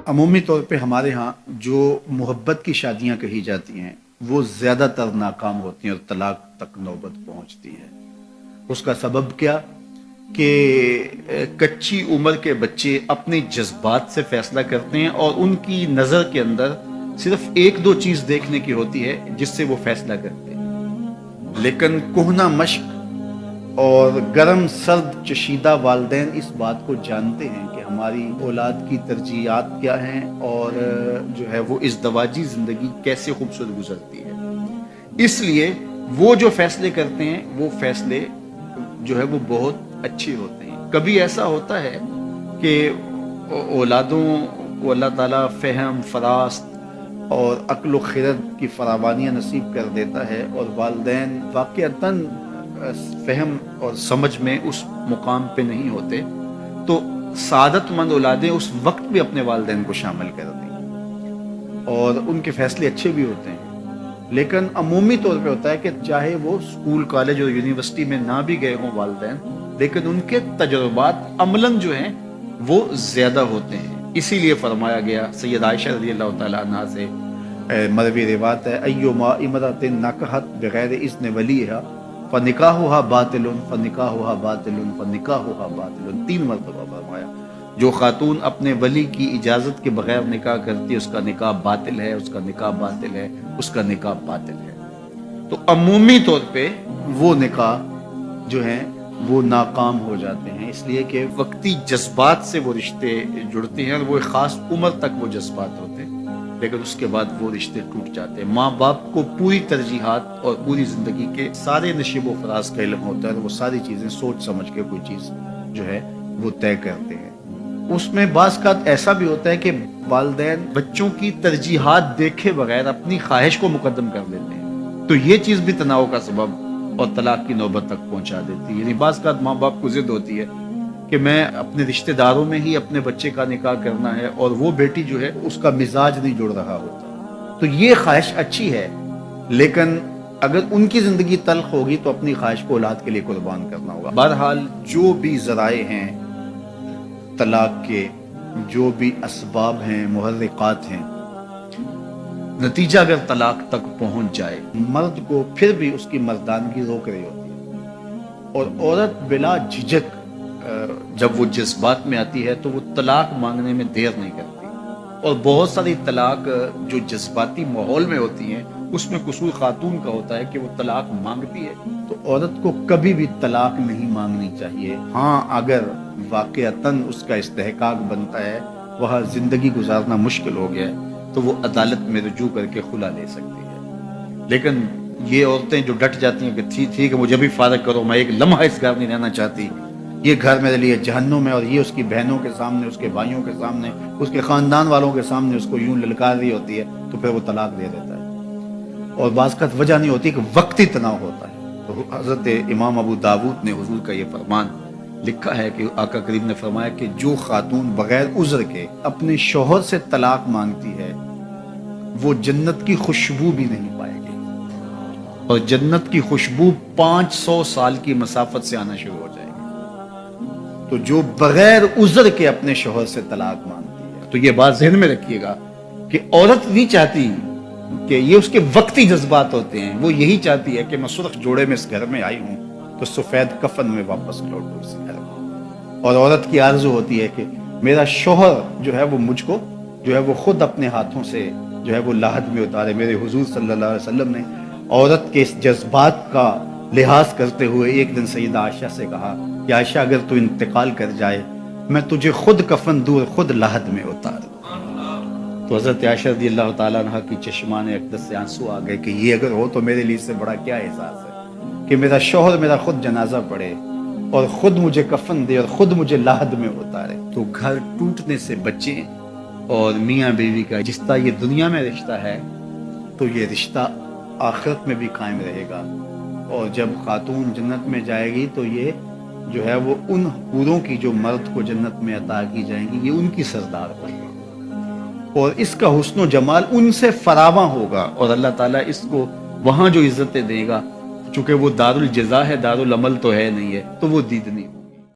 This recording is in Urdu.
عمومی طور پہ ہمارے ہاں جو محبت کی شادیاں کہی جاتی ہیں وہ زیادہ تر ناکام ہوتی ہیں اور طلاق تک نوبت پہنچتی ہے۔ اس کا سبب کیا کہ کچی عمر کے بچے اپنے جذبات سے فیصلہ کرتے ہیں اور ان کی نظر کے اندر صرف ایک دو چیز دیکھنے کی ہوتی ہے جس سے وہ فیصلہ کرتے ہیں، لیکن کہنہ مشق اور گرم سرد چشیدہ والدین اس بات کو جانتے ہیں کہ ہماری اولاد کی ترجیحات کیا ہیں اور جو ہے وہ ازدواجی زندگی کیسے خوبصورت گزرتی ہے۔ اس لیے وہ جو فیصلے کرتے ہیں وہ فیصلے جو ہے وہ بہت اچھے ہوتے ہیں۔ کبھی ایسا ہوتا ہے کہ اولادوں کو اللہ تعالیٰ فہم، فراست اور عقل و خرد کی فراوانیاں نصیب کر دیتا ہے اور والدین واقعتاً فہم اور سمجھ میں اس مقام پہ نہیں ہوتے، تو سعادت مند اولادیں اس وقت بھی اپنے والدین کو شامل کر دیں اور ان کے فیصلے اچھے بھی ہوتے ہیں۔ لیکن عمومی طور پہ ہوتا ہے کہ چاہے وہ اسکول، کالج اور یونیورسٹی میں نہ بھی گئے ہوں والدین، لیکن ان کے تجربات عملاً جو ہیں وہ زیادہ ہوتے ہیں۔ اسی لیے فرمایا گیا سید عائشہ رضی اللہ تعالیٰ عنہا سے مروی روایت ہے، ایما امرأۃ نکحت بغیر اذن ولیہا فنکاحھا باطل فنکاحھا باطل فنکاحھا باطل، 3 مرتبہ فرمایا جو خاتون اپنے ولی کی اجازت کے بغیر نکاح کرتی ہے اس کا نکاح باطل ہے، اس کا نکاح باطل ہے، اس کا نکاح باطل ہے۔ تو عمومی طور پہ وہ نکاح جو ہیں وہ ناکام ہو جاتے ہیں، اس لیے کہ وقتی جذبات سے وہ رشتے جڑتے ہیں اور وہ ایک خاص عمر تک وہ جذبات ہوتے ہیں، لیکن اس کے بعد وہ رشتے ٹوٹ جاتے ہیں۔ ماں باپ کو پوری ترجیحات اور پوری زندگی کے سارے نشیب و فراز کا علم ہوتا ہے، وہ ساری چیزیں سوچ سمجھ کے کوئی چیز جو ہے وہ طے کرتے ہیں۔ اس میں بعض کا ایسا بھی ہوتا ہے کہ والدین بچوں کی ترجیحات دیکھے بغیر اپنی خواہش کو مقدم کر دیتے ہیں، تو یہ چیز بھی تناؤ کا سبب اور طلاق کی نوبت تک پہنچا دیتی ہے۔ یعنی بعض کا ماں باپ کو ضد ہوتی ہے کہ میں اپنے رشتہ داروں میں ہی اپنے بچے کا نکاح کرنا ہے اور وہ بیٹی جو ہے اس کا مزاج نہیں جڑ رہا ہوتا، تو یہ خواہش اچھی ہے، لیکن اگر ان کی زندگی تلخ ہوگی تو اپنی خواہش کو اولاد کے لیے قربان کرنا ہوگا۔ بہرحال جو بھی ذرائع ہیں طلاق کے، جو بھی اسباب ہیں، محرکات ہیں، نتیجہ اگر طلاق تک پہنچ جائے، مرد کو پھر بھی اس کی مردانگی روک رہی ہوتی ہے اور عورت بلا جھجک جب وہ جذبات میں آتی ہے تو وہ طلاق مانگنے میں دیر نہیں کرتی، اور بہت ساری طلاق جو جذباتی ماحول میں ہوتی ہیں اس میں قصور خاتون کا ہوتا ہے کہ وہ طلاق مانگتی ہے۔ تو عورت کو کبھی بھی طلاق نہیں مانگنی چاہیے۔ ہاں اگر واقعتاً اس کا استحقاق بنتا ہے، وہاں زندگی گزارنا مشکل ہو گیا ہے، تو وہ عدالت میں رجوع کر کے خلا لے سکتی ہے۔ لیکن یہ عورتیں جو ڈٹ جاتی ہیں کہ ٹھیک ہے مجھے بھی فارغ کرو، میں ایک لمحہ اس گھر نہیں رہنا چاہتی، یہ گھر میرے لیے جہنم ہے، اور یہ اس کی بہنوں کے سامنے، اس کے بھائیوں کے سامنے، اس کے خاندان والوں کے سامنے اس کو یوں للکار رہی ہوتی ہے، تو پھر وہ طلاق دے دیتا ہے۔ اور بعض کا وجہ نہیں ہوتی کہ وقتی تناؤ ہوتا ہے۔ تو حضرت امام ابو داود نے حضور کا یہ فرمان لکھا ہے کہ آقا کریم نے فرمایا کہ جو خاتون بغیر عذر کے اپنے شوہر سے طلاق مانگتی ہے وہ جنت کی خوشبو بھی نہیں پائے گی، اور جنت کی خوشبو 500 سال کی مسافت سے آنا شروع ہو جائے گی۔ تو جو بغیر عذر کے اپنے شوہر سے طلاق مانگتی ہے، تو یہ بات ذہن میں رکھیے گا کہ عورت نہیں چاہتی کہ یہ اس کے وقتی جذبات ہوتے ہیں، وہ یہی چاہتی ہے کہ میں سرخ جوڑے میں اس گھر میں آئی ہوں تو سفید کفن میں واپس لوٹوں اس گھر میں، اور عورت کی آرزو ہوتی ہے کہ میرا شوہر جو ہے وہ مجھ کو جو ہے وہ خود اپنے ہاتھوں سے جو ہے وہ لاحد میں اتارے۔ میرے حضور صلی اللہ علیہ وسلم نے عورت کے اس جذبات کا لحاظ کرتے ہوئے ایک دن سیدہ عائشہ سے کہا کہ عائشہ اگر تو انتقال کر جائے میں تجھے خود کفن دوں، خود لاحد میں اتار۔ تو حضرت عائشہ رضی اللہ تعالیٰ عنہ کی چشمان اقدس سے آنسو آ گئے کہ یہ اگر ہو تو میرے لیے اس سے بڑا کیا احساس ہے کہ میرا شوہر میرا خود جنازہ پڑھے اور خود مجھے کفن دے اور خود مجھے لاحد میں اتارے۔ تو گھر ٹوٹنے سے بچیں، اور میاں بیوی کا جس طرح یہ دنیا میں رشتہ ہے تو یہ رشتہ آخرت میں بھی قائم رہے گا، اور جب خاتون جنت میں جائے گی تو یہ جو ہے وہ ان حوروں کی جو مرد کو جنت میں عطا کی جائیں گی، یہ ان کی سردار ہوگی، اور اس کا حسن و جمال ان سے فراواں ہوگا، اور اللہ تعالیٰ اس کو وہاں جو عزتیں دے گا، چونکہ وہ دار الجزا ہے، دار العمل تو ہے نہیں ہے، تو وہ دیدنی ہوگی۔